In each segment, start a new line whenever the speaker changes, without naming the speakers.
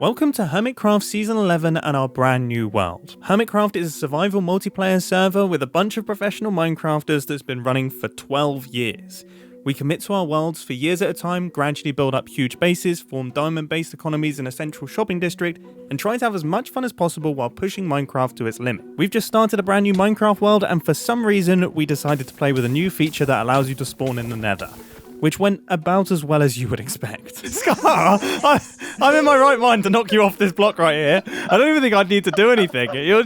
Welcome to Hermitcraft Season 11 and our brand new world. Hermitcraft is a survival multiplayer server with a bunch of professional Minecrafters that's been running for 12 years. We commit to our worlds for years at a time, gradually build up huge bases, form diamond-based economies in a central shopping district, and try to have as much fun as possible while pushing Minecraft to its limit. We've just started a brand new Minecraft world, and for some reason, we decided to play with a new feature that allows you to spawn in the Nether, which went about as well as you would expect. Scar, I'm in my right mind to knock you off this block right here. I don't even think I'd need to do anything. You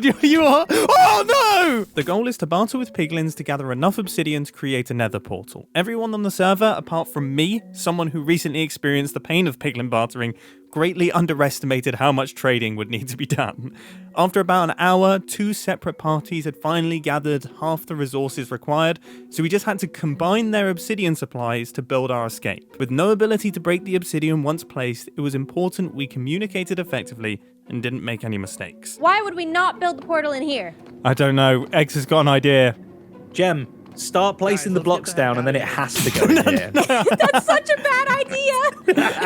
are... Oh, no! The goal is to barter with piglins to gather enough obsidian to create a nether portal. Everyone on the server, apart from me, someone who recently experienced the pain of piglin bartering, greatly underestimated how much trading would need to be done. After about an hour, two separate parties had finally gathered half the resources required, so we just had to combine their obsidian supplies to build our escape. With no ability to break the obsidian once placed, it was important we communicated effectively and didn't make any mistakes.
Why would we not build the portal in here?
I don't know. X has got an idea.
Gem, start placing the blocks down and then it has to go in here.
That's such a bad idea.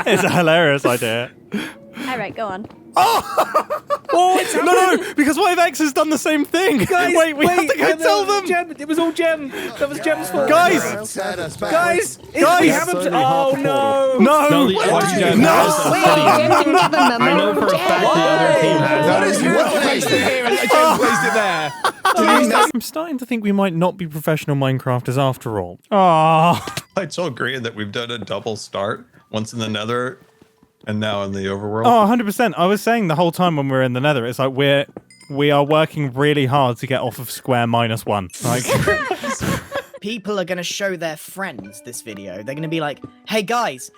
It's a hilarious idea.
All right, go on.
Oh, no, because what if X has done the same thing?
Guys,
wait, we have to go tell them.
Gem, it was all Gem. That was Gem's fault.
Guys,
we have a... Oh, no.
no.
I know for a fact the other team has.
I'm starting to think we might not be professional Minecrafters after all. Ah.
I so agree that we've done a double start, once in the Nether and now in the Overworld.
Oh, 100%. I was saying the whole time when we were in the Nether, it's like we are working really hard to get off of square -1. Like,
people are going to show their friends this video. They're going to be like, hey guys,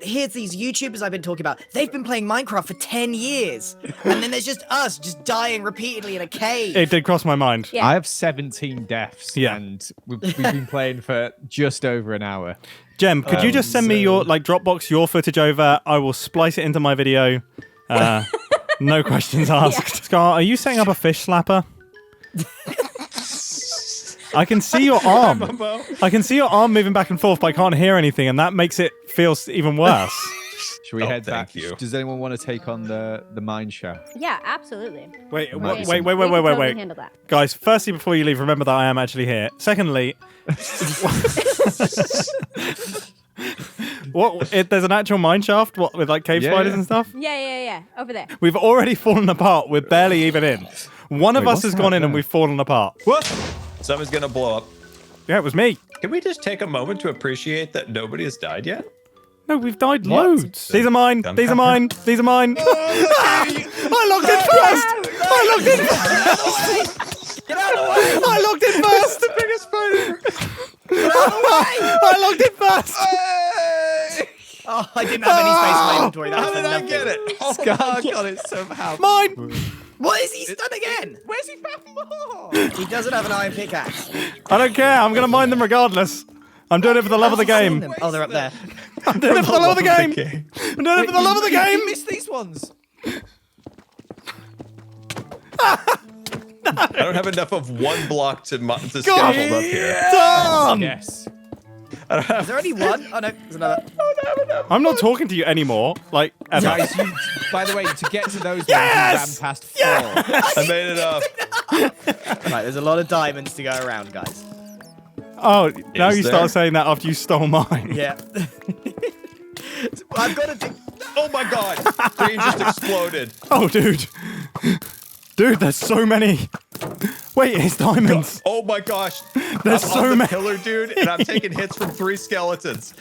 here's these YouTubers I've been talking about. They've been playing Minecraft for 10 years. And then there's just us just dying repeatedly in a cave.
it did cross my mind.
Yeah.
I have 17 deaths, and we've been playing for just over an hour.
Jem, could you just send me your, Dropbox your footage over? I will splice it into my video. No questions asked. Yeah. Scar, are you setting up a fish slapper? I can see your arm. I can see your arm moving back and forth, but I can't hear anything, and that makes it feel even worse.
Should we head back?
You.
Does anyone want to take on the mine shaft?
Yeah, absolutely.
Wait.
Totally handle that.
Guys, firstly, before you leave, remember that I am actually here. Secondly, there's an actual mine shaft with cave spiders and stuff?
Yeah. Over there.
We've already fallen apart. We're barely even in. One of us has gone in and we've fallen apart.
What? Something's gonna blow up.
Yeah, it was me.
Can we just take a moment to appreciate that nobody has died yet?
No, we've died loads. These are mine. These are mine. These are mine. I logged in first. I logged in first.
Get out of the way!
I logged in first.
The biggest spider.
Get out of the way!
I logged in first.
Oh, I didn't have any space in my inventory. That
How
was
did
for
I
nothing.
get it? Oh,
Scar got it somehow.
Mine.
What is he done again?
Where's he found more?
He doesn't have an iron pickaxe.
I don't care. I'm going to mine them regardless. I'm doing it for the love of the game.
Oh, they're up there.
I'm doing it for the love of the game. I'm doing it for the love of the game.
You missed these ones.
I don't have enough of one block to scaffold up here.
Done.
Yes.
Is there only one? Oh, no, there's another.
I'm not talking to you anymore. Ever.
Guys, by the way, to get to those ones,
Yes!
you ran past 4.
I made it up.
Right, there's a lot of diamonds to go around, guys.
Oh, now
Is
you
there?
start saying that after you stole mine.
Yeah. I've got to...
Oh my god. 3 just exploded.
Oh, dude. Dude, there's so many. Wait, it's diamonds.
Oh my gosh.
There's
I'm
so
on the
many.
pillar, dude, and I'm taking hits from 3 skeletons.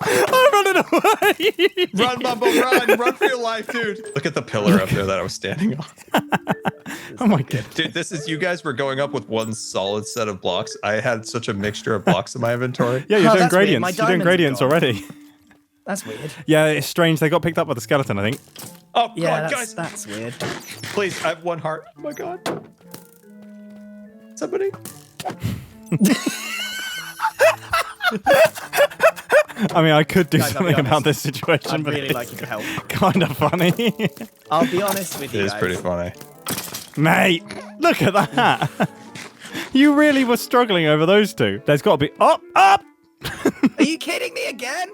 I'm running away.
Run, Mumbo, run. Run for your life, dude. Look at the pillar up there that I was standing on.
Oh my god.
Dude, you guys were going up with one solid set of blocks. I had such a mixture of blocks in my inventory.
Yeah, you're doing
that's weird. My
gradients. You're doing
diamonds are
gradients
gone.
already.
That's weird.
Yeah, it's strange. They got picked up by the skeleton, I think.
Oh,
Yeah,
God, guys.
that's weird.
Please, I have 1 heart. Oh, my God. Somebody.
I mean, I could do
Guys, I'll be
something about
honest.
this situation,
I'd
but
really
it's
like you to help.
kind of funny.
I'll be honest with
It
you
is
guys.
pretty funny.
Mate, look at that. You really were struggling over those two. There's got to be... Up!
Are you kidding me again?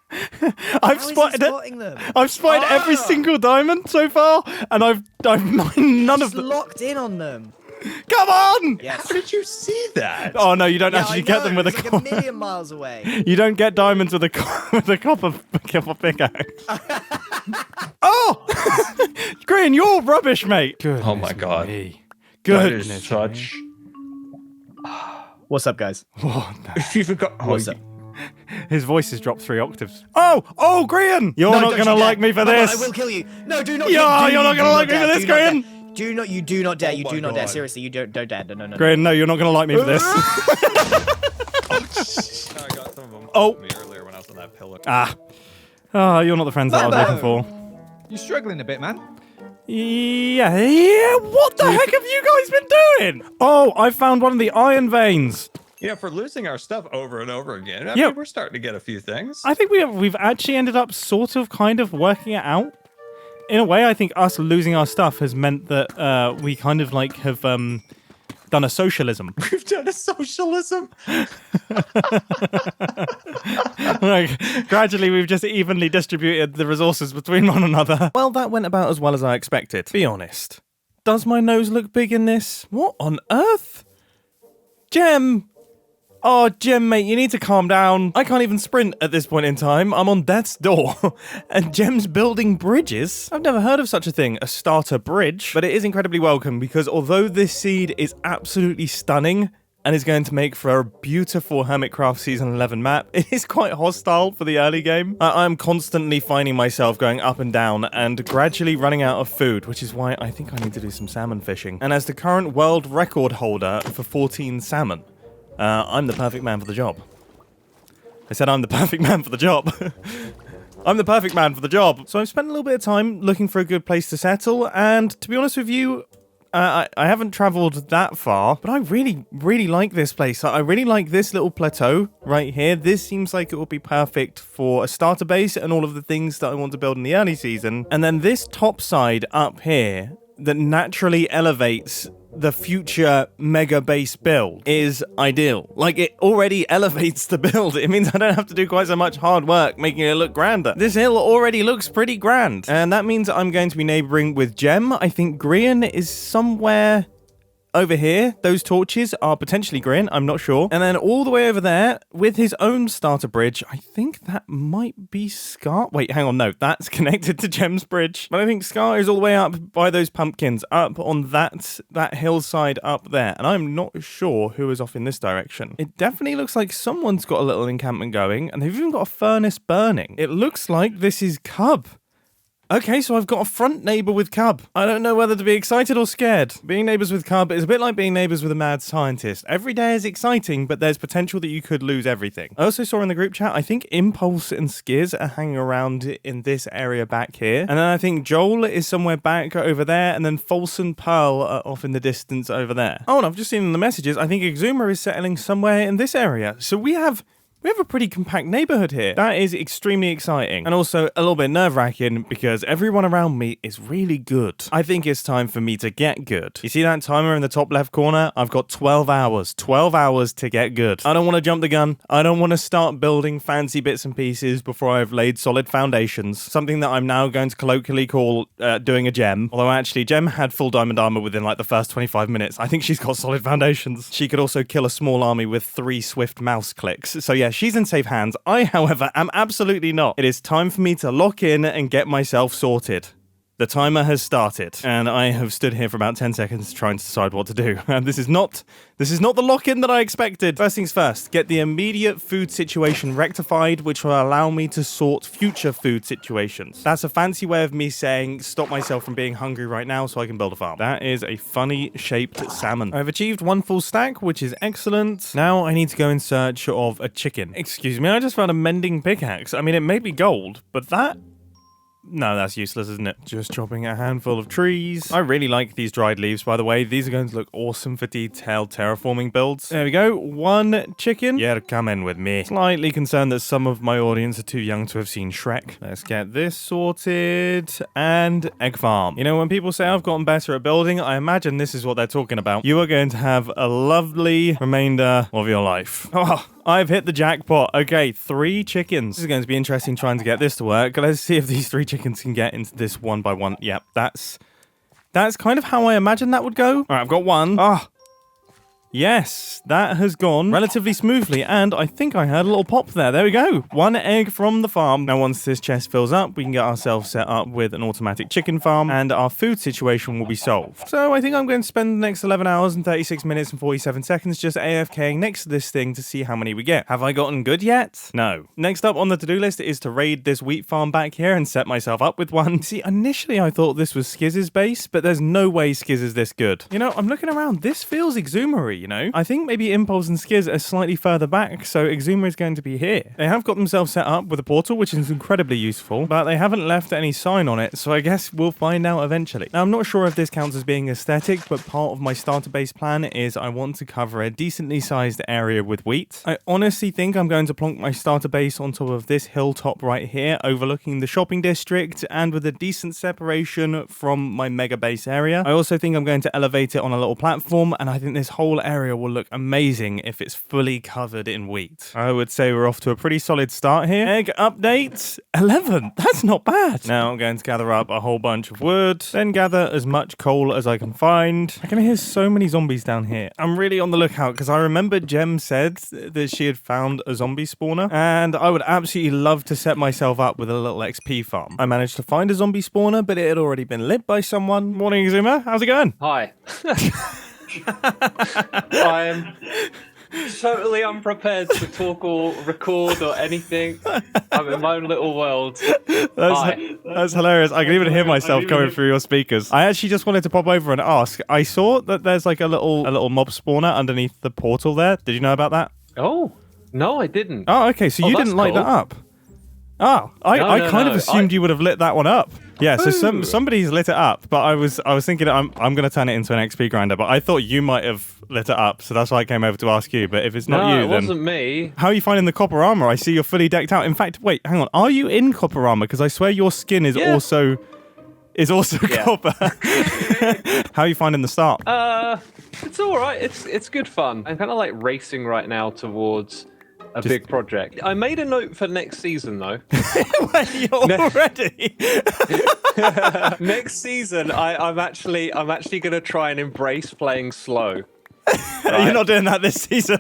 I've
How is he
spotted it.
spotting them?
I've spotted every single diamond so far, and I've mined none of
Just
them.
locked in on them.
Come on!
Yes.
How did you see that?
Oh no, you don't
Yeah,
actually
I
get
know,
them with a
it's like a million miles away.
You don't get diamonds with a with a copper pickaxe. Oh, Green, you're rubbish, mate. Good.
Oh my God.
Me.
That
Good.
is such.
What's up, guys?
If you forgot. Oh,
What's up?
His voice has dropped 3 octaves. Oh, Green! You're
No,
not
don't
gonna
you
like
dare.
me for
Oh,
this.
I will kill you. No, do not.
Yeah,
do
you're not gonna like me for this,
do not
Green.
dare. You do not dare. You
Oh
do
my
not dare.
God.
Seriously, you don't dare. No.
Green, no, you're not gonna like me for this.
I got some of them.
Oh.
Me earlier when I was on that pillar.
Oh, you're not the friends that I was looking for.
You're struggling a bit, man.
Yeah, what the heck have you guys been doing? Oh, I found one of the iron veins.
Yeah, for losing our stuff over and over again. I
Yeah.
mean, we're starting to get a few things.
I think we've actually ended up sort of kind of working it out. In a way, I think us losing our stuff has meant that we kind of like have done a socialism.
We've done a socialism.
Like, gradually, we've just evenly distributed the resources between one another. Well, that went about as well as I expected. Be honest. Does my nose look big in this? What on earth? Gem! Oh, Gem, mate, you need to calm down. I can't even sprint at this point in time. I'm on death's door. And Gem's building bridges? I've never heard of such a thing, a starter bridge. But it is incredibly welcome because although this seed is absolutely stunning and is going to make for a beautiful Hermitcraft Season 11 map, it is quite hostile for the early game. I'm constantly finding myself going up and down and gradually running out of food, which is why I think I need to do some salmon fishing. And as the current world record holder for 14 salmon, I'm the perfect man for the job. I said I'm the perfect man for the job. I'm the perfect man for the job. So I've spent a little bit of time looking for a good place to settle, and to be honest with you, I haven't traveled that far, but I really, really like this place. I really like this little plateau right here. This seems like it would be perfect for a starter base and all of the things that I want to build in the early season. And then this top side up here that naturally elevates the future mega base build is ideal. Like, it already elevates the build. It means I don't have to do quite so much hard work making it look grander. This hill already looks pretty grand, and that means I'm going to be neighboring with Gem. I think Grian is somewhere over here. Those torches are potentially Grian, I'm not sure. And then all the way over there with his own starter bridge, I think that might be Scar. Wait, hang on, no, that's connected to Gem's bridge. But I think Scar is all the way up by those pumpkins, up on that hillside up there. And I'm not sure who is off in this direction. It definitely looks like someone's got a little encampment going, and they've even got a furnace burning. It looks like this is Cub. Okay, so I've got a front neighbor with Cub. I don't know whether to be excited or scared. Being neighbors with Cub is a bit like being neighbors with a mad scientist. Every day is exciting, but there's potential that you could lose everything. I also saw in the group chat, I think Impulse and Skiz are hanging around in this area back here. And then I think Joel is somewhere back over there, and then False and Pearl are off in the distance over there. Oh, and I've just seen in the messages, I think Xisuma is settling somewhere in this area. So we have a pretty compact neighborhood here. That is extremely exciting. And also a little bit nerve-wracking because everyone around me is really good. I think it's time for me to get good. You see that timer in the top left corner? I've got 12 hours. 12 hours to get good. I don't want to jump the gun. I don't want to start building fancy bits and pieces before I've laid solid foundations. Something that I'm now going to colloquially call doing a gem. Although actually, Gem had full diamond armor within like the first 25 minutes. I think she's got solid foundations. She could also kill a small army with 3 swift mouse clicks. So yeah, she's in safe hands. I, however, am absolutely not. It is time for me to lock in and get myself sorted. The timer has started, and I have stood here for about 10 seconds trying to decide what to do. And this is not the lock-in that I expected. First things first, get the immediate food situation rectified, which will allow me to sort future food situations. That's a fancy way of me saying stop myself from being hungry right now so I can build a farm. That is a funny-shaped salmon. I've achieved 1 full stack, which is excellent. Now I need to go in search of a chicken. Excuse me, I just found a mending pickaxe. I mean, it may be gold, but No, that's useless, isn't it? Just chopping a handful of trees. I really like these dried leaves, by the way. These are going to look awesome for detailed terraforming builds. There we go. 1 chicken. You're coming with me. Slightly concerned that some of my audience are too young to have seen Shrek. Let's get this sorted. And egg farm. You know, when people say I've gotten better at building, I imagine this is what they're talking about. You are going to have a lovely remainder of your life. Oh, I've hit the jackpot. Okay, 3 chickens. This is going to be interesting trying to get this to work. Let's see if these 3 chickens can get into this 1 by 1. Yep, that's kind of how I imagine that would go. All right, I've got 1. Ah. Yes, that has gone relatively smoothly, and I think I heard a little pop there. There we go. 1 egg from the farm. Now, once this chest fills up, we can get ourselves set up with an automatic chicken farm, and our food situation will be solved. So I think I'm going to spend the next 11 hours and 36 minutes and 47 seconds just AFKing next to this thing to see how many we get. Have I gotten good yet? No. Next up on the to-do list is to raid this wheat farm back here and set myself up with one. See, initially I thought this was Skizz's base, but there's no way Skizz is this good. You know, I'm looking around. This feels Xisuma-y, you know? I think maybe Impulse and Skizz are slightly further back, so Xisuma is going to be here. They have got themselves set up with a portal, which is incredibly useful, but they haven't left any sign on it, so I guess we'll find out eventually. Now, I'm not sure if this counts as being aesthetic, but part of my starter base plan is I want to cover a decently sized area with wheat. I honestly think I'm going to plonk my starter base on top of this hilltop right here, overlooking the shopping district, and with a decent separation from my mega base area. I also think I'm going to elevate it on a little platform, and I think this whole area will look amazing if it's fully covered in wheat. I would say we're off to a pretty solid start here. Egg update 11. That's not bad. Now I'm going to gather up a whole bunch of wood, then gather as much coal as I can find. I can hear so many zombies down here. I'm really on the lookout because I remember Jem said that she had found a zombie spawner, and I would absolutely love to set myself up with a little XP farm. I managed to find a zombie spawner, but it had already been lit by someone. Morning, Xisuma. How's it going?
Hi. I'm totally unprepared to talk or record or anything. I'm in my own little world.
That's hilarious. I can even hear myself coming through your speakers. I actually just wanted to pop over and ask. I saw that there's like a little mob spawner underneath the portal there. Did you know about that?
Oh, no, I didn't.
Oh, okay. So you didn't light that up. Oh, I kind of assumed you would have lit that one up. Yeah, so somebody's lit it up, but I was thinking I'm going to turn it into an XP grinder, but I thought you might have lit it up, so that's why I came over to ask you. But if it's not you,
then... No, it wasn't me.
How are you finding the copper armor? I see you're fully decked out. In fact, wait, hang on. Are you in copper armor? Because I swear your skin is also copper. How are you finding the start?
It's all right. It's good fun. I'm kind of like racing right now towards a big project. I made a note for next season, though.
Wait, already?
Next season, I'm actually going to try and embrace playing slow.
Right? You're not doing that this season.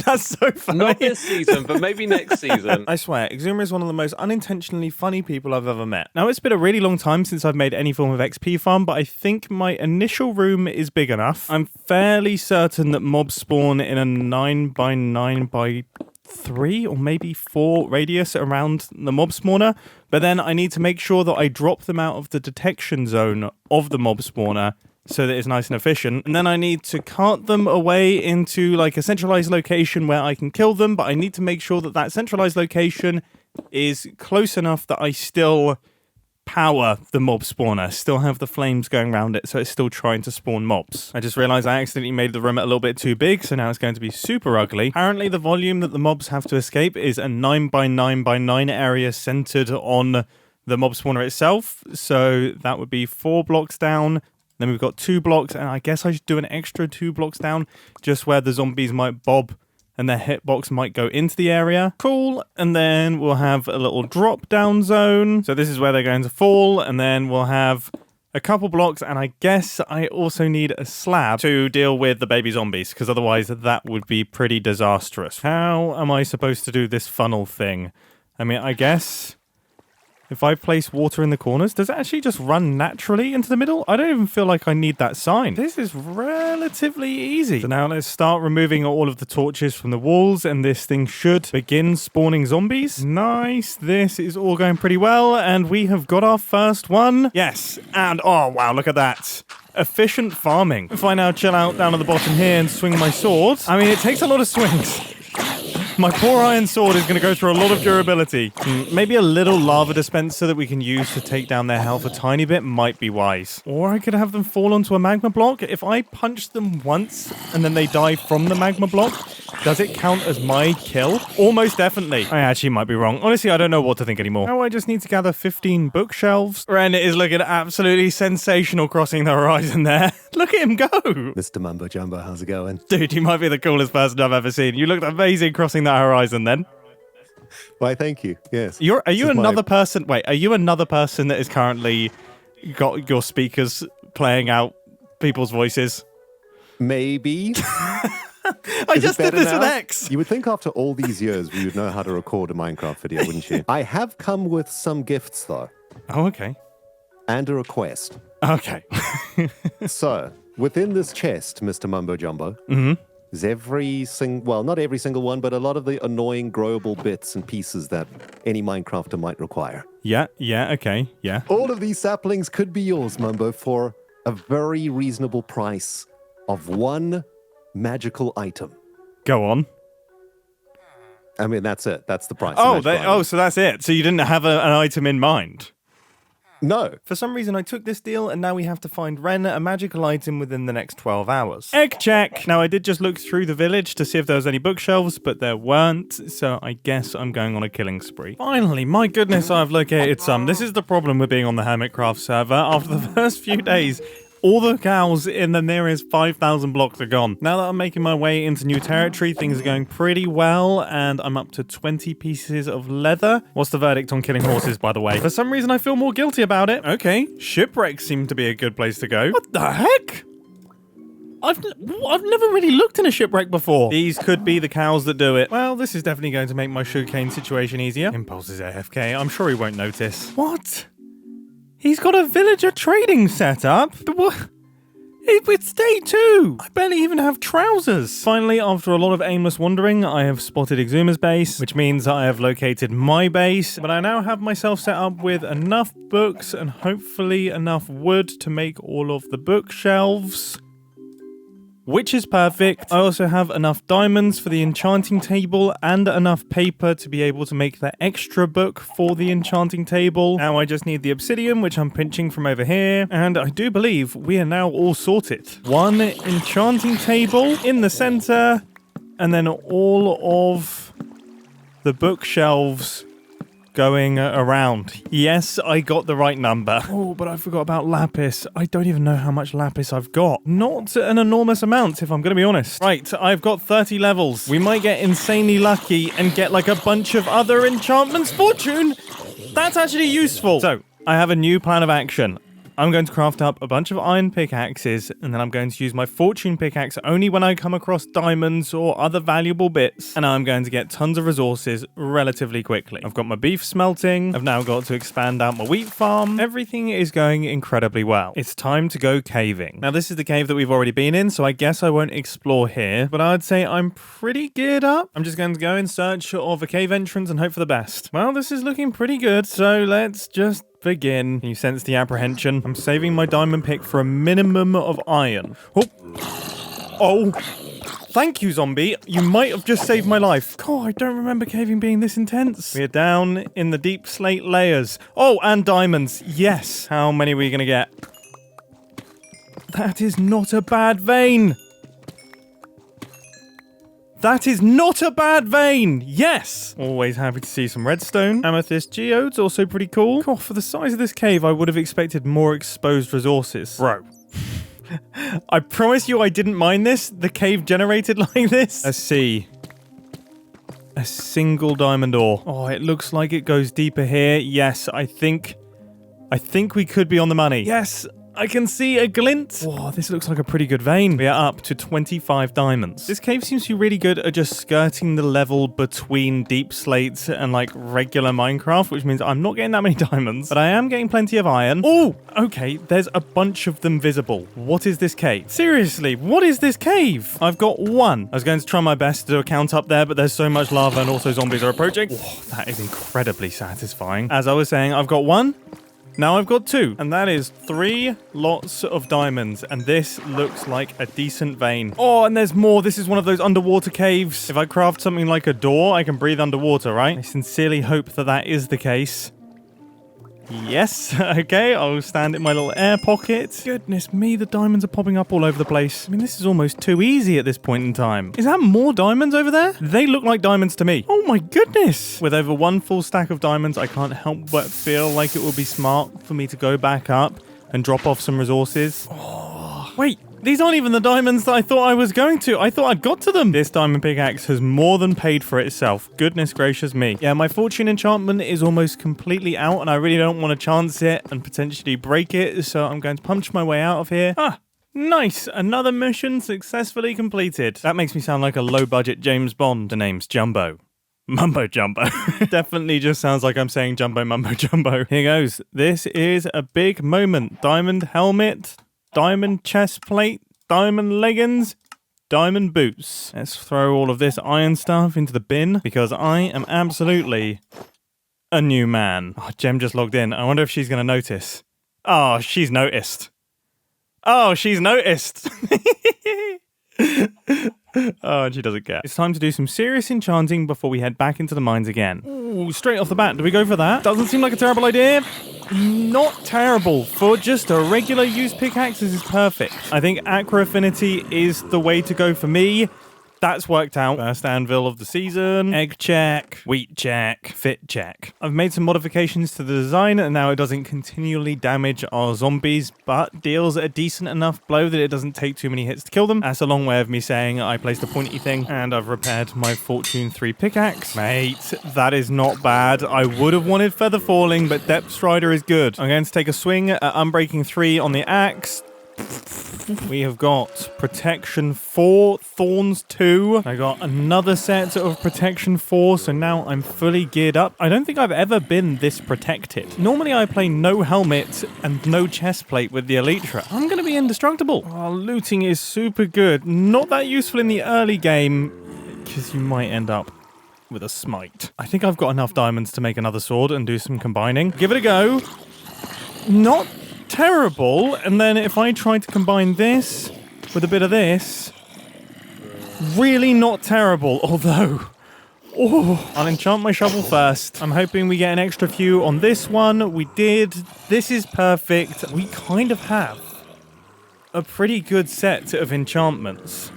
That's so funny.
Not this season, but maybe next season.
I swear, Xisuma is one of the most unintentionally funny people I've ever met. Now, it's been a really long time since I've made any form of XP farm, but I think my initial room is big enough. I'm fairly certain that mobs spawn in a 9x9x 3 or maybe 4 radius around the mob spawner, but then I need to make sure that I drop them out of the detection zone of the mob spawner so that it's nice and efficient, and then I need to cart them away into like a centralized location where I can kill them, but I need to make sure that that centralized location is close enough that I still power the mob spawner, still have the flames going around it, so it's still trying to spawn mobs. I just realized I accidentally made the room a little bit too big, so now it's going to be super ugly. Apparently the volume that the mobs have to escape is a 9x9x9 area centered on the mob spawner itself, so that would be 4 blocks down. Then we've got 2 blocks, and I guess I should do an extra 2 blocks down just where the zombies might bob and their hitbox might go into the area. Cool. And then we'll have a little drop down zone. So this is where they're going to fall. And then we'll have a couple blocks. And I guess I also need a slab to deal with the baby zombies, because otherwise that would be pretty disastrous. How am I supposed to do this funnel thing? I mean, I guess if I place water in the corners, does it actually just run naturally into the middle? I don't even feel like I need that sign. This is relatively easy. So now let's start removing all of the torches from the walls, and this thing should begin spawning zombies. Nice. This is all going pretty well, and we have got our first one. Yes. And oh, wow, look at that. Efficient farming. If I now chill out down at the bottom here and swing my sword, I mean, it takes a lot of swings. My poor iron sword is going to go through a lot of durability. Maybe a little lava dispenser that we can use to take down their health a tiny bit might be wise. Or I could have them fall onto a magma block. If I punch them once and then they die from the magma block, does it count as my kill? Almost definitely. I actually might be wrong. Honestly, I don't know what to think anymore. Now I just need to gather 15 bookshelves. Ren is looking absolutely sensational crossing the horizon there. Look at him go.
Mr. Mumbo Jumbo, how's it going?
Dude, you might be the coolest person I've ever seen. You looked amazing crossing that horizon then.
Why, thank you. Yes.
Are you another person? Wait, are you another person that is currently got your speakers playing out people's voices?
Maybe.
I just did this with X.
You would think after all these years we would know how to record a Minecraft video, wouldn't you? I have come with some gifts, though.
Oh, okay.
And a request.
Okay.
So, within this chest, Mr. Mumbo Jumbo, is not every single one, but a lot of the annoying growable bits and pieces that any Minecrafter might require.
Yeah, okay, yeah.
All of these saplings could be yours, Mumbo, for a very reasonable price of one magical item.
Go on.
I mean, that's it. That's the price.
So that's it. So you didn't have an item in mind?
No.
For some reason, I took this deal, and now we have to find Ren a magical item within the next 12 hours. Egg check! Now, I did just look through the village to see if there was any bookshelves, but there weren't, so I guess I'm going on a killing spree. Finally, my goodness, I've located some. This is the problem with being on the Hermitcraft server. After the first few days, all the cows in the nearest 5,000 blocks are gone. Now that I'm making my way into new territory, things are going pretty well, and I'm up to 20 pieces of leather. What's the verdict on killing horses, by the way? For some reason, I feel more guilty about it. Okay, shipwrecks seem to be a good place to go. What the heck? I've never really looked in a shipwreck before. These could be the cows that do it. Well, this is definitely going to make my sugarcane situation easier. Impulse is AFK. I'm sure he won't notice. What? He's got a villager trading setup? What? It's day 2. I barely even have trousers. Finally, after a lot of aimless wandering, I have spotted Xisuma's base, which means I have located my base. But I now have myself set up with enough books and hopefully enough wood to make all of the bookshelves, which is perfect. I also have enough diamonds for the enchanting table and enough paper to be able to make the extra book for the enchanting table. Now I just need the obsidian, which I'm pinching from over here. And I do believe we are now all sorted. One enchanting table in the center, and then all of the bookshelves going around. Yes, I got the right number. Oh, but I forgot about lapis. I don't even know how much lapis I've got. Not an enormous amount, if I'm going to be honest. Right, I've got 30 levels. We might get insanely lucky and get like a bunch of other enchantments. Fortune! That's actually useful. So, I have a new plan of action. I'm going to craft up a bunch of iron pickaxes, and then I'm going to use my fortune pickaxe only when I come across diamonds or other valuable bits, and I'm going to get tons of resources relatively quickly. I've got my beef smelting, I've now got to expand out my wheat farm. Everything is going incredibly well. It's time to go caving. Now, this is the cave that we've already been in, so I guess I won't explore here, but I'd say I'm pretty geared up. I'm just going to go in search of a cave entrance and hope for the best. Well, this is looking pretty good, so let's just begin. Can you sense the apprehension? I'm saving my diamond pick for a minimum of iron. Oh, thank you, zombie. You might have just saved my life. God, I don't remember caving being this intense. We are down in the deep slate layers. Oh, and diamonds. Yes. How many are we going to get? That is not a bad vein. That is not a bad vein! Yes! Always happy to see some redstone. Amethyst geodes, also pretty cool. God, for the size of this cave, I would have expected more exposed resources. Bro. I promise you I didn't mine this. The cave generated like this. Let's see. A single diamond ore. Oh, it looks like it goes deeper here. Yes, I think we could be on the money. Yes! I can see a glint. Whoa, this looks like a pretty good vein. We are up to 25 diamonds. This cave seems to be really good at just skirting the level between deep slates and like regular Minecraft, which means I'm not getting that many diamonds, but I am getting plenty of iron. Oh, okay. There's a bunch of them visible. What is this cave? Seriously, what is this cave? I've got one. I was going to try my best to do a count up there, but there's so much lava and also zombies are approaching. Oh, that is incredibly satisfying. As I was saying, I've got 1, Now I've got 2, and that is 3 lots of diamonds, and this looks like a decent vein. Oh, and there's more. This is one of those underwater caves. If I craft something like a door, I can breathe underwater, right? I sincerely hope that that is the case. Yes, okay, I'll stand in my little air pocket. Goodness me, the diamonds are popping up all over the place. I mean, this is almost too easy at this point in time. Is that more diamonds over there? They look like diamonds to me. Oh my goodness. With over 1 full stack of diamonds, I can't help but feel like it would be smart for me to go back up and drop off some resources. Oh, wait. These aren't even the diamonds that I thought I was going to. I thought I'd got to them. This diamond pickaxe has more than paid for itself. Goodness gracious me. Yeah, my fortune enchantment is almost completely out, and I really don't want to chance it and potentially break it, so I'm going to punch my way out of here. Ah, nice. Another mission successfully completed. That makes me sound like a low-budget James Bond. The name's Jumbo. Mumbo Jumbo. Definitely just sounds like I'm saying Jumbo Mumbo Jumbo. Here goes. This is a big moment. Diamond helmet. Diamond chest plate, diamond leggings, diamond boots. Let's throw all of this iron stuff into the bin because I am absolutely a new man. Oh, Gem just logged in. I wonder if she's going to notice. Oh, she's noticed. Oh, she's noticed. Oh, and she doesn't care. It's time to do some serious enchanting before we head back into the mines again. Ooh, straight off the bat, do we go for that? Doesn't seem like a terrible idea. Not terrible. For just a regular use pickaxe, this is perfect. I think Aqua Affinity is the way to go for me. That's worked out. First anvil of the season. Egg check. Wheat check. Fit check. I've made some modifications to the design, and now it doesn't continually damage our zombies, but deals a decent enough blow that it doesn't take too many hits to kill them. That's a long way of me saying I placed a pointy thing, and I've repaired my Fortune 3 pickaxe. Mate, that is not bad. I would have wanted Feather Falling, but Depth Strider is good. I'm going to take a swing at Unbreaking 3 on the axe. We have got Protection 4, Thorns 2. I got another set of Protection 4, so now I'm fully geared up. I don't think I've ever been this protected. Normally I play no helmet and no chest plate with the Elytra. I'm going to be indestructible. Oh, looting is super good. Not that useful in the early game, because you might end up with a smite. I think I've got enough diamonds to make another sword and do some combining. Give it a go. Not terrible. And then if I try to combine this with a bit of this, really not terrible. Although, I'll enchant my shovel first. I'm hoping we get an extra few on this one. We did. This is perfect. We kind of have a pretty good set of enchantments.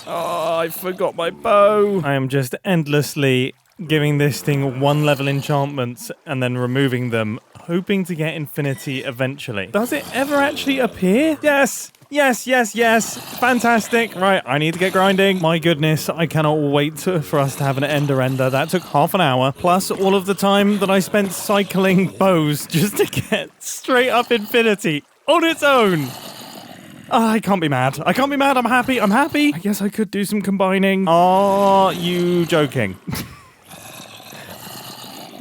Oh, I forgot my bow. I am just endlessly giving this thing 1 level enchantments and then removing them, hoping to get infinity eventually. Does it ever actually appear? Yes! Yes, yes, yes! Fantastic! Right, I need to get grinding. My goodness, I cannot wait for us to have an ender. That took half an hour, plus all of the time that I spent cycling bows just to get straight up infinity on its own. I can't be mad. I can't be mad. I'm happy. I'm happy. I guess I could do some combining. Are you joking?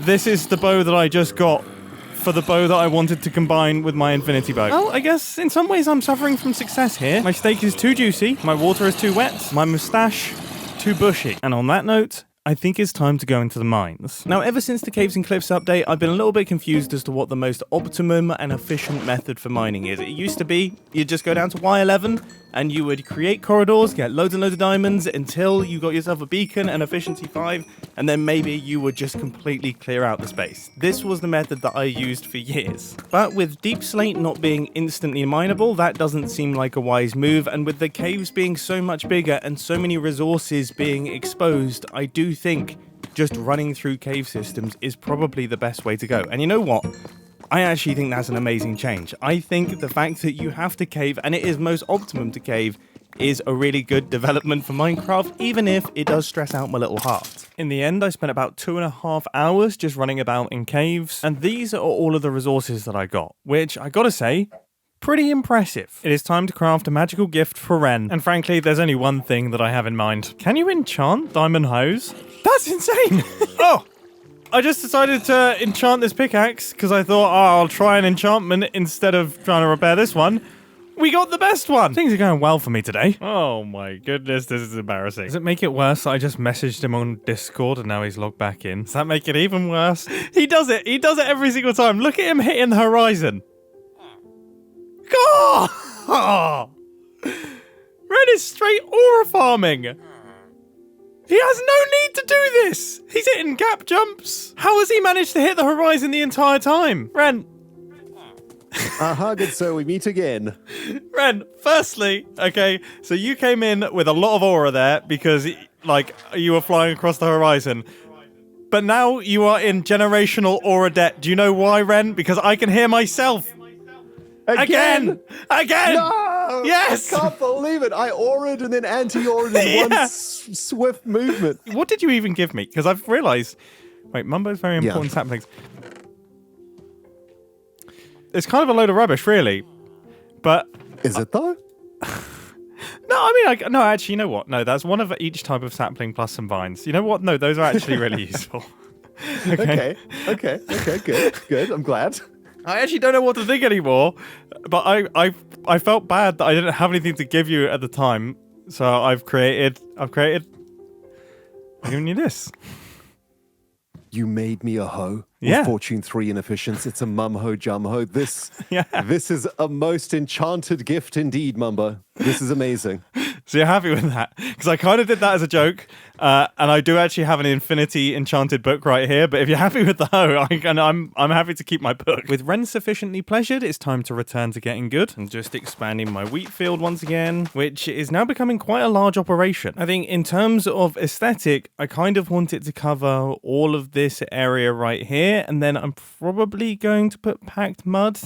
This is the bow that I just got for the bow that I wanted to combine with my infinity bow. Well, I guess in some ways I'm suffering from success here. My steak is too juicy, my water is too wet, my moustache too bushy. And on that note, I think it's time to go into the mines. Now, ever since the Caves and Cliffs update, I've been a little bit confused as to what the most optimum and efficient method for mining is. It used to be, you'd just go down to Y11, and you would create corridors, get loads and loads of diamonds until you got yourself a beacon and efficiency 5, and then maybe you would just completely clear out the space. This was the method that I used for years. But with Deep Slate not being instantly mineable, that doesn't seem like a wise move, and with the caves being so much bigger and so many resources being exposed, I do think just running through cave systems is probably the best way to go. And you know what? I actually think that's an amazing change. I think the fact that you have to cave, and it is most optimum to cave, is a really good development for Minecraft, even if it does stress out my little heart. In the end, I spent about 2.5 hours just running about in caves, and these are all of the resources that I got, which I gotta say, pretty impressive. It is time to craft a magical gift for Ren, and frankly, there's only one thing that I have in mind. Can you enchant diamond hose? That's insane! Oh! I just decided to enchant this pickaxe because I thought, I'll try an enchantment instead of trying to repair this one. We got the best one. Things are going well for me today. Oh my goodness, this is embarrassing. Does it make it worse that I just messaged him on Discord and now he's logged back in? Does that make it even worse? He does it. He does it every single time. Look at him hitting the horizon. Oh! Red is straight aura farming. He has no need to do this. He's hitting gap jumps. How has he managed to hit the horizon the entire time? Ren.
Good sir, we meet again.
Ren, firstly, okay, so you came in with a lot of aura there because, like, you were flying across the horizon. But now you are in generational aura debt. Do you know why, Ren? Because I can hear myself. Again!
No!
Yes!
I can't believe it. I aura'd and then anti-aura'd in one swift movement.
What did you even give me? Because I've realized... Wait, Mumbo's very important saplings. It's kind of a load of rubbish, really. But...
Is it, though?
No, I mean, no, actually, you know what? No, that's one of each type of sapling plus some vines. You know what? No, those are actually really useful.
Okay, good. I'm glad.
I actually don't know what to think anymore, but I felt bad that I didn't have anything to give you at the time, so I'm giving you this.
You made me a hoe with
Yeah.
Fortune 3 inefficiency. It's a mum-ho jum-ho. This is a most enchanted gift indeed, Mumbo. This is amazing.
So you're happy with that? Because I kind of did that as a joke, and I do actually have an infinity enchanted book right here, but if you're happy with the hoe, I'm happy to keep my book. With Ren sufficiently pleasured, it's time to return to getting good. I'm just expanding my wheat field once again, which is now becoming quite a large operation. I think in terms of aesthetic, I kind of want it to cover all of this area right here, and then I'm probably going to put packed mud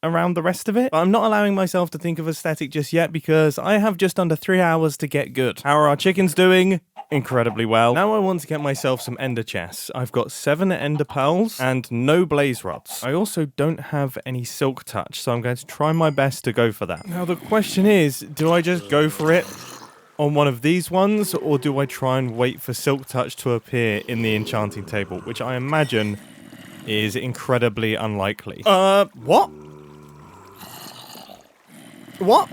around the rest of it. But I'm not allowing myself to think of aesthetic just yet because I have just under 3 hours to get good. How are our chickens doing? Incredibly well. Now I want to get myself some ender chests. I've got 7 ender pearls and no blaze rods. I also don't have any silk touch, so I'm going to try my best to go for that. Now the question is, do I just go for it on one of these ones, or do I try and wait for silk touch to appear in the enchanting table, which I imagine is incredibly unlikely. What? What?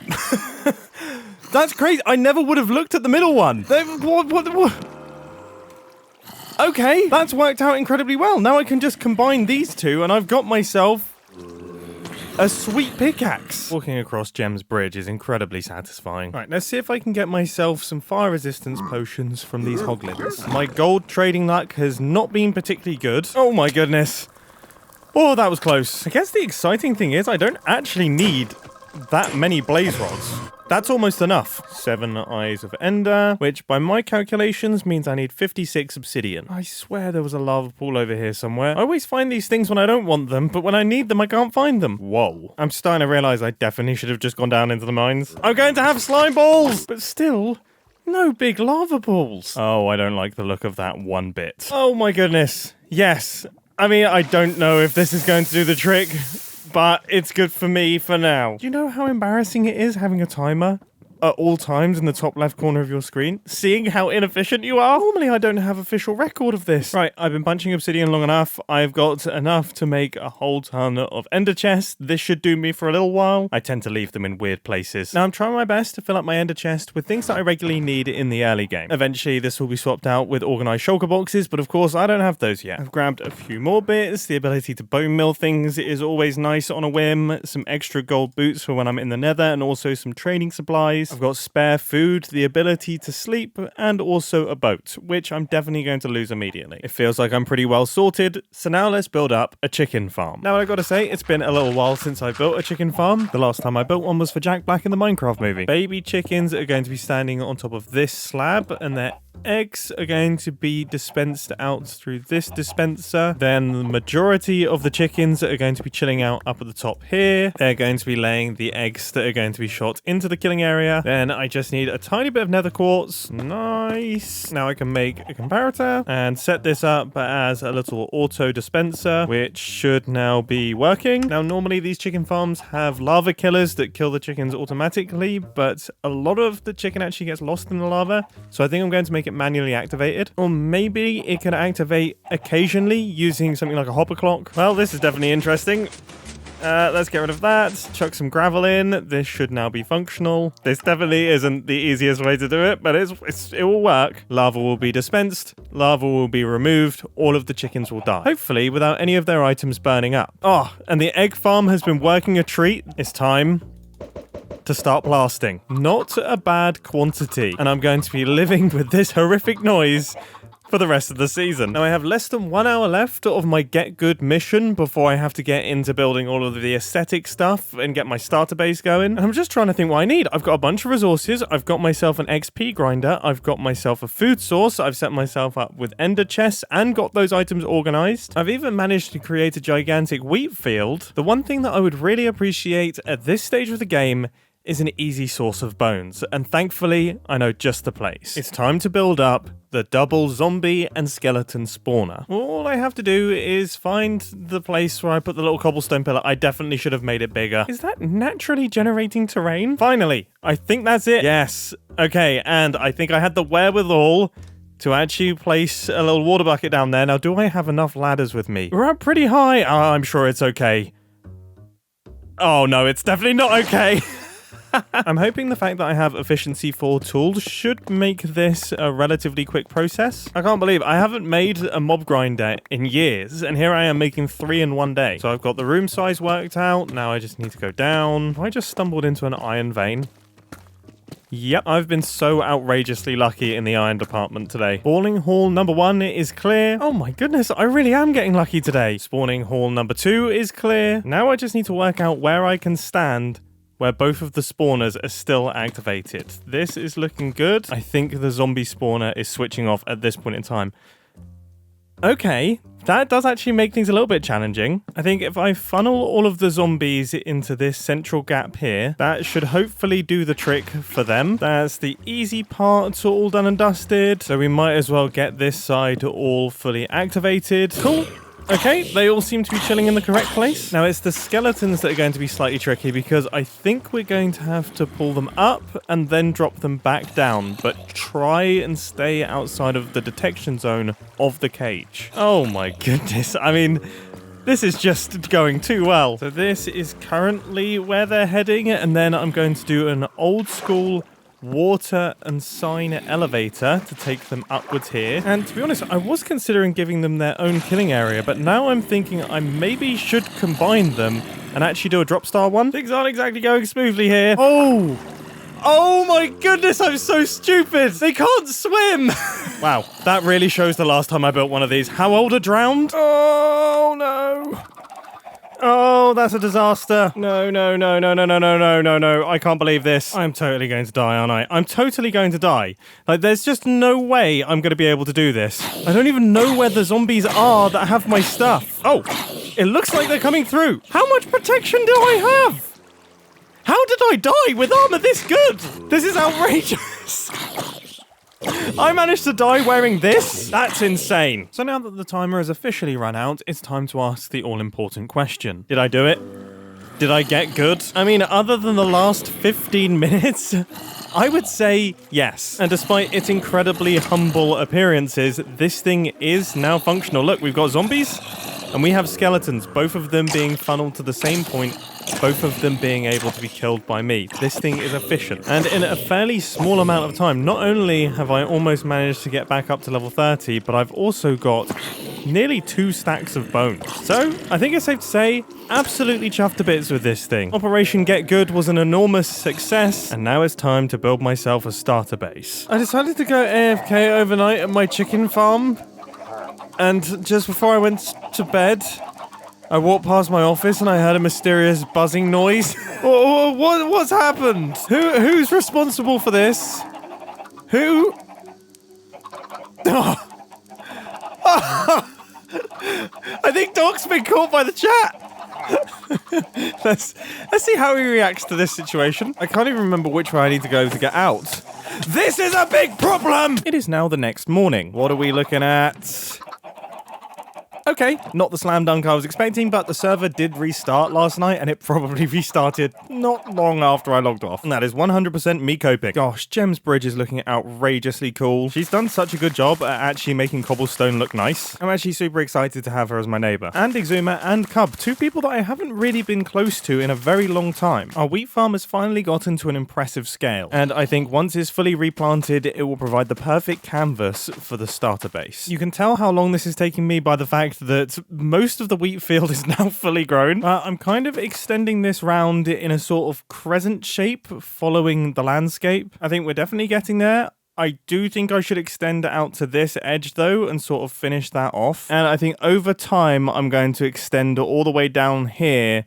That's crazy. I never would have looked at the middle one. What? Okay, that's worked out incredibly well. Now I can just combine these two and I've got myself a sweet pickaxe. Walking across Gem's Bridge is incredibly satisfying. Right, let's see if I can get myself some fire resistance potions from these hoglins. My gold trading luck has not been particularly good. Oh my goodness. Oh, that was close. I guess the exciting thing is I don't actually need that many blaze rods. That's almost enough. 7 eyes of ender, which by my calculations means I need 56 obsidian. I swear there was a lava pool over here somewhere. I always find these things when I don't want them, but when I need them, I can't find them. Whoa. I'm starting to realize I definitely should have just gone down into the mines. I'm going to have slime balls, but still, no big lava balls. Oh, I don't like the look of that one bit. Oh my goodness. Yes. I mean, I don't know if this is going to do the trick, but it's good for me for now. Do you know how embarrassing it is having a timer at all times in the top left corner of your screen? Seeing how inefficient you are? Normally I don't have official record of this. Right, I've been punching obsidian long enough. I've got enough to make a whole ton of ender chests. This should do me for a little while. I tend to leave them in weird places. Now I'm trying my best to fill up my ender chest with things that I regularly need in the early game. Eventually this will be swapped out with organized shulker boxes, but of course I don't have those yet. I've grabbed a few more bits. The ability to bone mill things is always nice on a whim. Some extra gold boots for when I'm in the nether, and also some training supplies. I've got spare food, the ability to sleep, and also a boat, which I'm definitely going to lose immediately. It feels like I'm pretty well sorted, so now let's build up a chicken farm. Now I gotta say, it's been a little while since I built a chicken farm. The last time I built one was for Jack Black in the Minecraft movie. Baby chickens are going to be standing on top of this slab, and their eggs are going to be dispensed out through this dispenser. Then the majority of the chickens are going to be chilling out up at the top here. They're going to be laying the eggs that are going to be shot into the killing area. Then I just need a tiny bit of nether quartz. Nice. Now I can make a comparator and set this up as a little auto dispenser, which should now be working. Now normally these chicken farms have lava killers that kill the chickens automatically, but a lot of the chicken actually gets lost in the lava. So I think I'm going to make it manually activated, or maybe it can activate occasionally using something like a hopper clock. Well, this is definitely interesting. Let's get rid of that. Chuck some gravel in. This should now be functional. This definitely isn't the easiest way to do it, but it will work. Lava will be dispensed. Lava will be removed. All of the chickens will die. Hopefully without any of their items burning up. Oh, and the egg farm has been working a treat. It's time to start blasting. Not a bad quantity. And I'm going to be living with this horrific noise for the rest of the season. Now I have less than 1 hour left of my get good mission before I have to get into building all of the aesthetic stuff and get my starter base going. And I'm just trying to think what I need. I've got a bunch of resources. I've got myself an XP grinder. I've got myself a food source. I've set myself up with ender chests and got those items organized. I've even managed to create a gigantic wheat field. The one thing that I would really appreciate at this stage of the game is an easy source of bones, and thankfully, I know just the place. It's time to build up the double zombie and skeleton spawner. All I have to do is find the place where I put the little cobblestone pillar. I definitely should have made it bigger. Is that naturally generating terrain? Finally, I think that's it. Yes. Okay, and I think I had the wherewithal to actually place a little water bucket down there. Now, do I have enough ladders with me? We're up pretty high. Oh, I'm sure it's okay. Oh no, it's definitely not okay. I'm hoping the fact that I have efficiency 4 tools should make this a relatively quick process. I can't believe I haven't made a mob grinder in years, and here I am making 3 in 1 day. So I've got the room size worked out. Now I just need to go down. I just stumbled into an iron vein. Yep, I've been so outrageously lucky in the iron department today. Spawning hall number 1 is clear. Oh my goodness, I really am getting lucky today. Spawning hall number 2 is clear. Now I just need to work out where I can stand where both of the spawners are still activated. This is looking good. I think the zombie spawner is switching off at this point in time. Okay, that does actually make things a little bit challenging. I think if I funnel all of the zombies into this central gap here, that should hopefully do the trick for them. That's the easy part all done and dusted. So we might as well get this side all fully activated. Cool. Okay, they all seem to be chilling in the correct place. Now, it's the skeletons that are going to be slightly tricky because I think we're going to have to pull them up and then drop them back down, but try and stay outside of the detection zone of the cage. Oh my goodness. I mean, this is just going too well. So this is currently where they're heading, and then I'm going to do an old school water and sign elevator to take them upwards here. And to be honest, I was considering giving them their own killing area, but now I'm thinking I maybe should combine them and actually do a drop star one. Things aren't exactly going smoothly here. Oh my goodness, I'm so stupid. They can't swim. Wow, that really shows the last time I built one of these. How old are drowned? Oh no. Oh, that's a disaster. No. I can't believe this. I'm totally going to die, aren't I? I'm totally going to die. Like, there's just no way I'm going to be able to do this. I don't even know where the zombies are that have my stuff. Oh, it looks like they're coming through. How much protection do I have? How did I die with armor this good? This is outrageous. I managed to die wearing this? That's insane. So now that the timer has officially run out, it's time to ask the all-important question. Did I do it? Did I get good? I mean, other than the last 15 minutes, I would say yes. And despite its incredibly humble appearances, this thing is now functional. Look, we've got zombies and we have skeletons, both of them being funneled to the same point, both of them being able to be killed by me. This thing is efficient. And in a fairly small amount of time, not only have I almost managed to get back up to level 30, but I've also got nearly 2 stacks of bones. So I think it's safe to say, absolutely chuffed to bits with this thing. Operation Get Good was an enormous success, and now it's time to build myself a starter base. I decided to go AFK overnight at my chicken farm, and just before I went to bed, I walked past my office and I heard a mysterious buzzing noise. What's happened? Who's responsible for this? Who? Oh. I think Doc's been caught by the chat. Let's see how he reacts to this situation. I can't even remember which way I need to go to get out. This is a big problem! It is now the next morning. What are we looking at? Okay, not the slam dunk I was expecting, but the server did restart last night, and it probably restarted not long after I logged off. And that is 100% me coping. Gosh, Gem's bridge is looking outrageously cool. She's done such a good job at actually making cobblestone look nice. I'm actually super excited to have her as my neighbor. And Xisuma and Cub, two people that I haven't really been close to in a very long time. Our wheat farm has finally gotten to an impressive scale, and I think once it's fully replanted, it will provide the perfect canvas for the starter base. You can tell how long this is taking me by the fact that most of the wheat field is now fully grown. I'm kind of extending this round in a sort of crescent shape following the landscape. I think we're definitely getting there. I do think I should extend it out to this edge though and sort of finish that off. And I think over time I'm going to extend all the way down here,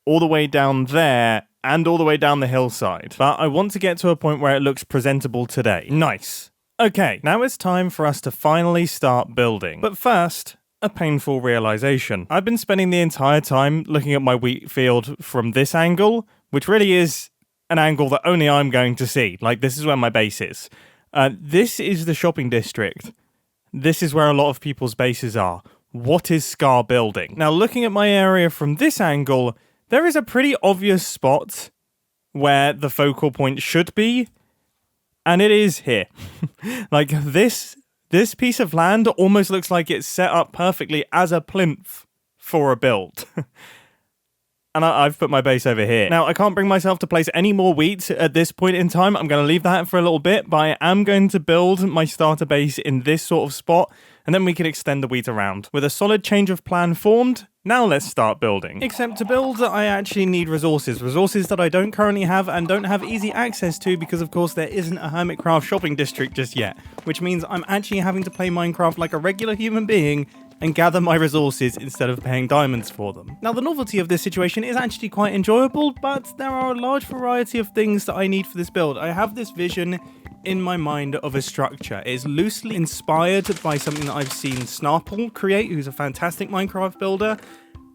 all the way down there, and all the way down the hillside. But I want to get to a point where it looks presentable today. Nice. Okay, now it's time for us to finally start building. But first, a painful realization. I've been spending the entire time looking at my wheat field from this angle, which really is an angle that only I'm going to see. Like, this is where my base is. This is the shopping district. This is where a lot of people's bases are. What is Scar building? Now, looking at my area from this angle, there is a pretty obvious spot where the focal point should be, and it is here. Like, this piece of land almost looks like it's set up perfectly as a plinth for a build. And I've put my base over here. Now, I can't bring myself to place any more wheat at this point in time. I'm going to leave that for a little bit, but I am going to build my starter base in this sort of spot, and then we can extend the wheat around. With a solid change of plan formed, now let's start building. Except to build, I actually need resources. Resources that I don't currently have and don't have easy access to because, of course, there isn't a Hermitcraft shopping district just yet. Which means I'm actually having to play Minecraft like a regular human being and gather my resources instead of paying diamonds for them. Now, the novelty of this situation is actually quite enjoyable, but there are a large variety of things that I need for this build. I have this vision in my mind of a structure. It is loosely inspired by something that I've seen Snarple create, who's a fantastic Minecraft builder.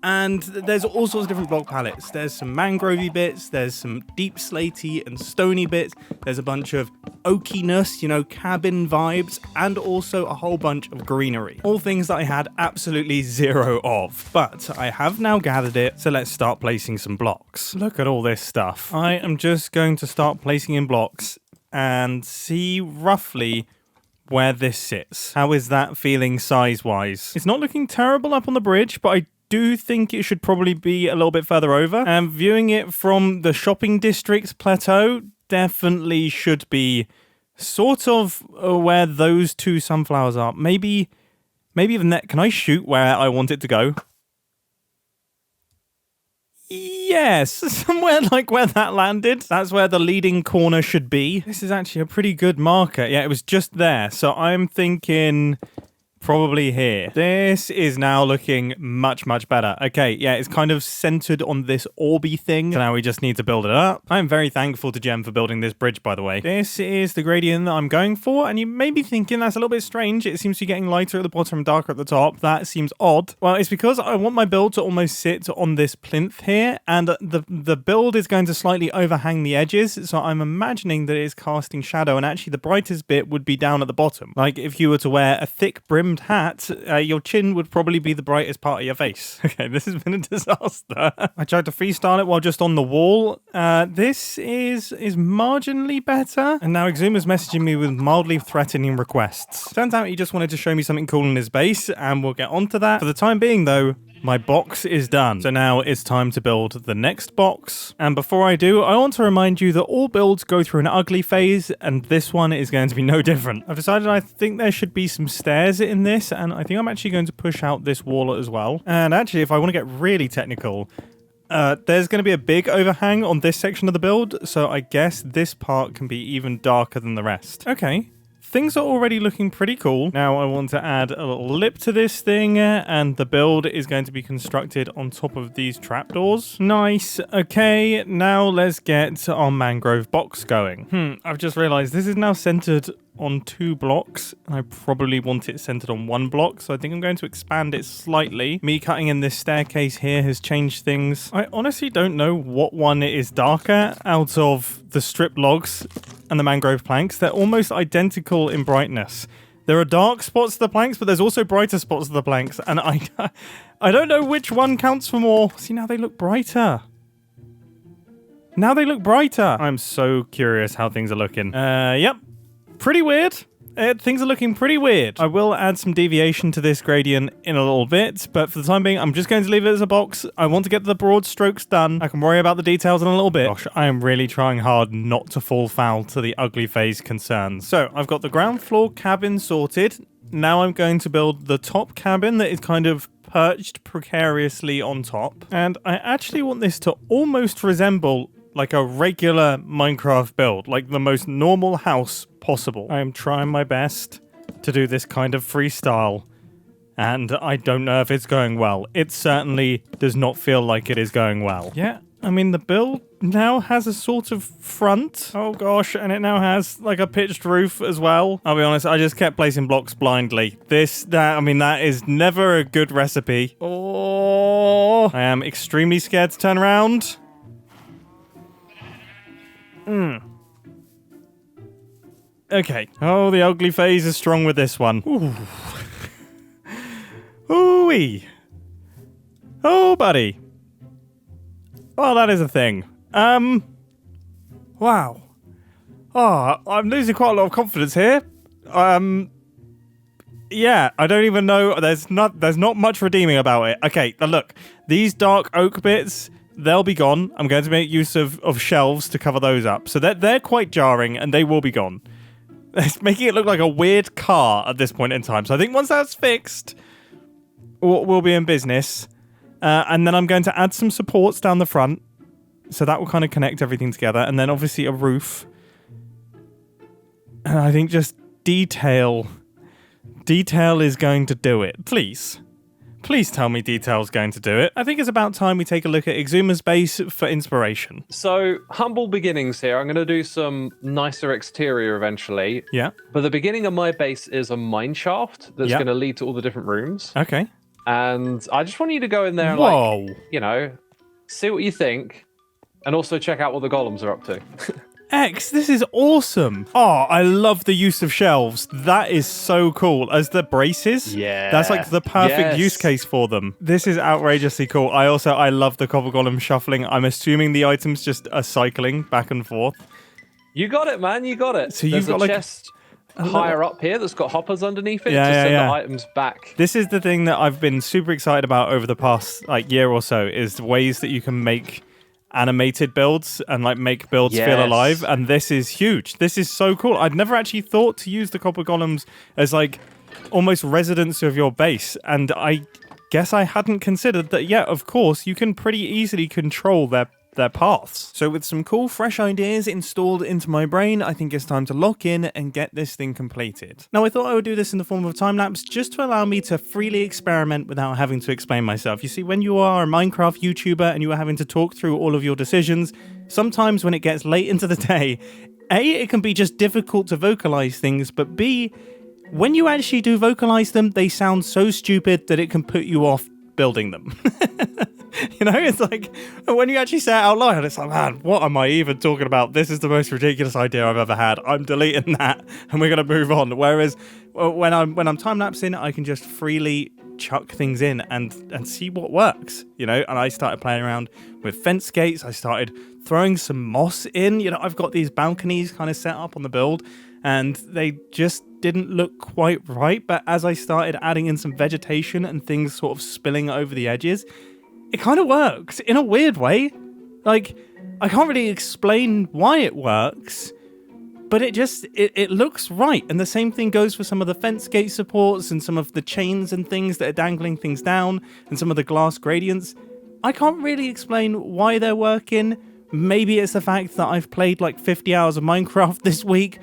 And there's all sorts of different block palettes. There's some mangrovey bits, there's some deep slaty and stony bits, there's a bunch of oakiness, cabin vibes, and also a whole bunch of greenery. All things that I had absolutely zero of, but I have now gathered it, so let's start placing some blocks. Look at all this stuff. I am just going to start placing in blocks and see roughly where this sits. How is that feeling size-wise? It's not looking terrible up on the bridge, but I do think it should probably be a little bit further over. And viewing it from the shopping district plateau definitely should be sort of where those two sunflowers are. Maybe even that. Can I shoot where I want it to go? Yes, somewhere like where that landed. That's where the leading corner should be. This is actually a pretty good marker. Yeah, it was just there. So I'm thinking probably here. This is now looking much, much better. Okay, yeah, it's kind of centered on this orby thing. So now we just need to build it up. I'm very thankful to Gem for building this bridge, by the way. This is the gradient that I'm going for, and you may be thinking that's a little bit strange. It seems to be getting lighter at the bottom and darker at the top. That seems odd. Well, it's because I want my build to almost sit on this plinth here, and the build is going to slightly overhang the edges, so I'm imagining that it is casting shadow, and actually the brightest bit would be down at the bottom. Like if you were to wear a thick brimmed hat, your chin would probably be the brightest part of your face. Okay, this has been a disaster. I tried to freestyle it while just on the wall. This is marginally better. And now Xisuma's messaging me with mildly threatening requests. Turns out he just wanted to show me something cool in his base, and we'll get onto that. For the time being, though, my box is done. So now it's time to build the next box. And before I do, I want to remind you that all builds go through an ugly phase, and this one is going to be no different. I've decided I think there should be some stairs in this, and I think I'm actually going to push out this wall as well. And actually, if I want to get really technical, there's going to be a big overhang on this section of the build, so I guess this part can be even darker than the rest. Okay. Things are already looking pretty cool. Now I want to add a little lip to this thing, and the build is going to be constructed on top of these trapdoors. Nice. Okay, now let's get our mangrove box going. I've just realized this is now centered on 2 blocks. I probably want it centered on 1 block, so I think I'm going to expand it slightly. Me cutting in this staircase here has changed things. I honestly don't know what one is darker out of the strip logs and the mangrove planks. They're almost identical in brightness. There are dark spots to the planks, but there's also brighter spots to the planks. And I don't know which one counts for more. See, now they look brighter. Now they look brighter. I'm so curious how things are looking. Yep. Pretty weird. Things are looking pretty weird. I will add some deviation to this gradient in a little bit, but for the time being, I'm just going to leave it as a box. I want to get the broad strokes done. I can worry about the details in a little bit. Gosh, I am really trying hard not to fall foul to the ugly phase concerns. So I've got the ground floor cabin sorted. Now I'm going to build the top cabin that is kind of perched precariously on top. And I actually want this to almost resemble like a regular Minecraft build, like the most normal house possible. I am trying my best to do this kind of freestyle, and I don't know if it's going well. It certainly does not feel like it is going well. Yeah, I mean, the build now has a sort of front. Oh gosh, and it now has like a pitched roof as well. I'll be honest, I just kept placing blocks blindly. That is never a good recipe. Oh, I am extremely scared to turn around. Okay. Oh, the ugly phase is strong with this one. Ooh. Ooh-wee. Oh, buddy. Well, that is a thing. Wow. Oh, I'm losing quite a lot of confidence here. Yeah, I don't even know. There's not much redeeming about it. Okay, now look. These dark oak bits, they'll be gone. I'm going to make use of shelves to cover those up. So they're quite jarring, and they will be gone. It's making it look like a weird car at this point in time. So I think once that's fixed, we'll be in business. And then I'm going to add some supports down the front. So that will kind of connect everything together. And then obviously a roof. And I think just detail is going to do it. Please tell me detail's going to do it. I think it's about time we take a look at Xisuma's base for inspiration.
So, humble beginnings here. I'm going to do some nicer exterior eventually.
Yeah.
But the beginning of my base is a mine shaft that's going to lead to all the different rooms.
Okay.
And I just want you to go in there and, see what you think. And also check out what the golems are up to.
X, this is awesome. Oh, I love the use of shelves. That is so cool. As the braces,
yeah,
that's like the perfect use case for them. This is outrageously cool. I love the cobble golem shuffling. I'm assuming the items just are cycling back and forth.
You got it, man. You got it.
So you've got like
chest higher up here that's got hoppers underneath it to
send
the items back.
This is the thing that I've been super excited about over the past year or so, is ways that you can make animated builds and make builds feel alive, and this is huge. This is so cool. I'd never actually thought to use the copper golems as almost residents of your base, and I guess I hadn't considered that. Yeah, of course you can pretty easily control their paths. So with some cool fresh ideas installed into my brain, I think it's time to lock in and get this thing completed. Now I thought I would do this in the form of a time-lapse just to allow me to freely experiment without having to explain myself. You see, when you are a Minecraft YouTuber and you are having to talk through all of your decisions, sometimes when it gets late into the day, A, it can be just difficult to vocalize things, but B, when you actually do vocalize them, they sound so stupid that it can put you off building them. It's like when you actually say it out loud, it's like, man, what am I even talking about? This is the most ridiculous idea I've ever had. I'm deleting that and we're going to move on. Whereas when I'm time-lapsing, I can just freely chuck things in and see what works, And I started playing around with fence gates. I started throwing some moss in. I've got these balconies kind of set up on the build and they just didn't look quite right. But as I started adding in some vegetation and things sort of spilling over the edges, it kind of works in a weird way. I can't really explain why it works, but it looks right. And the same thing goes for some of the fence gate supports and some of the chains and things that are dangling things down and some of the glass gradients. I can't really explain why they're working. Maybe it's the fact that I've played 50 hours of Minecraft this week,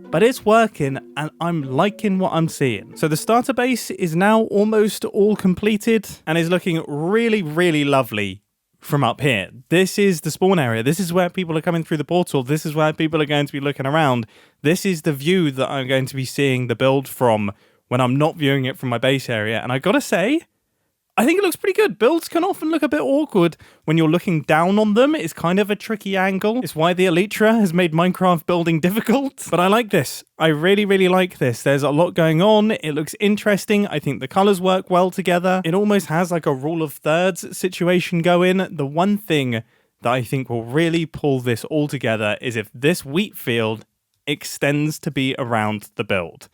but it's working and I'm liking what I'm seeing. So the starter base is now almost all completed and is looking really, really lovely from up here. This is the spawn area. This is where people are coming through the portal. This is where people are going to be looking around. This is the view that I'm going to be seeing the build from when I'm not viewing it from my base area. And I gotta say, I think it looks pretty good. Builds can often look a bit awkward when you're looking down on them. It's kind of a tricky angle. It's why the Elytra has made Minecraft building difficult. But I like this. I really, really like this. There's a lot going on. It looks interesting. I think the colors work well together. It almost has like a rule of thirds situation going. The one thing that I think will really pull this all together is if this wheat field extends to be around the build.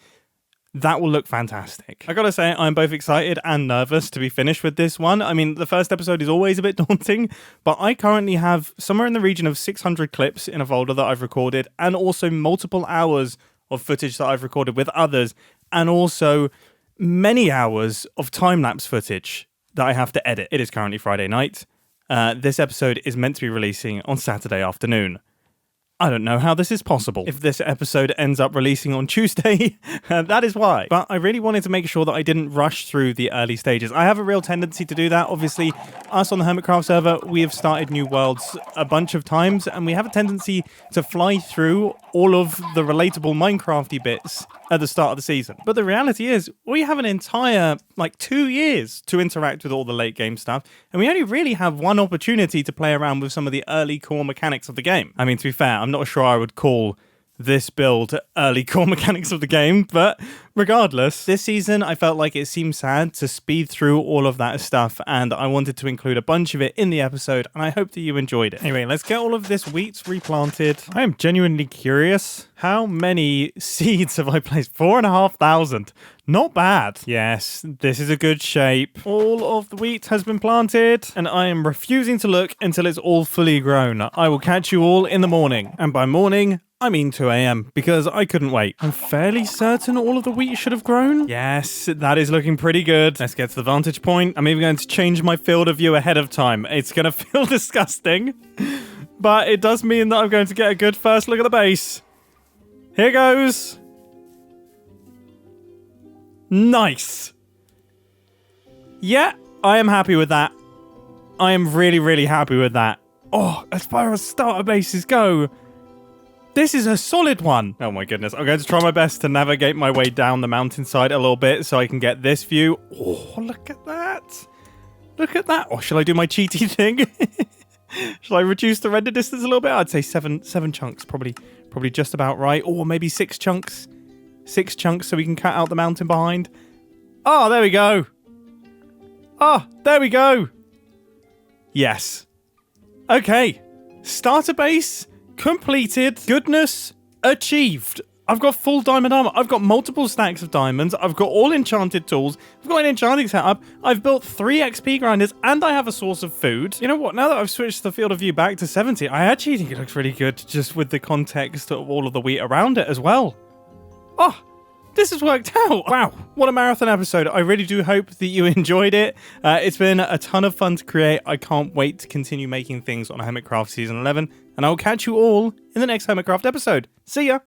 That will look fantastic. I gotta say, I'm both excited and nervous to be finished with this one. I mean, the first episode is always a bit daunting, but I currently have somewhere in the region of 600 clips in a folder that I've recorded, and also multiple hours of footage that I've recorded with others, and also many hours of time-lapse footage that I have to edit. It is currently Friday night. This episode is meant to be releasing on Saturday afternoon. I don't know how this is possible. If this episode ends up releasing on Tuesday, that is why. But I really wanted to make sure that I didn't rush through the early stages. I have a real tendency to do that. Obviously, us on the Hermitcraft server, we have started new worlds a bunch of times, and we have a tendency to fly through all of the relatable Minecrafty bits at the start of the season. But the reality is, we have an entire, 2 years to interact with all the late game stuff, and we only really have one opportunity to play around with some of the early core mechanics of the game. I mean, to be fair, I'm not sure I would call this build early core mechanics of the game, but regardless, this season I felt like it seemed sad to speed through all of that stuff, and I wanted to include a bunch of it in the episode, and I hope that you enjoyed it. Anyway, let's get all of this wheat replanted. I am genuinely curious. How many seeds have I placed? 4,500. Not bad. Yes, this is a good shape. All of the wheat has been planted, and I am refusing to look until it's all fully grown. I will catch you all in the morning, and by morning, I mean 2 a.m. because I couldn't wait. I'm fairly certain all of the wheat should have grown. Yes, that is looking pretty good. Let's get to the vantage point. I'm even going to change my field of view ahead of time. It's going to feel disgusting, but it does mean that I'm going to get a good first look at the base. Here goes. Nice. Yeah, I am happy with that. I am really, really happy with that. Oh, as far as starter bases go, this is a solid one. Oh my goodness. I'm going to try my best to navigate my way down the mountainside a little bit so I can get this view. Oh, look at that. Look at that. Oh, shall I do my cheaty thing? Shall I reduce the render distance a little bit? I'd say seven chunks, probably just about right. Or maybe 6 chunks. 6 chunks so we can cut out the mountain behind. Oh, there we go. Oh, there we go. Yes. Okay. Starter base completed. Goodness achieved. I've got full diamond armor. I've got multiple stacks of diamonds. I've got all enchanted tools. I've got an enchanting setup. I've built 3 XP grinders, and I have a source of food. You know what? Now that I've switched the field of view back to 70, I actually think it looks really good just with the context of all of the wheat around it as well. Oh, this has worked out. Wow, what a marathon episode. I really do hope that you enjoyed it. It's been a ton of fun to create. I can't wait to continue making things on Hermitcraft Season 11, and I'll catch you all in the next Hermitcraft episode. See ya!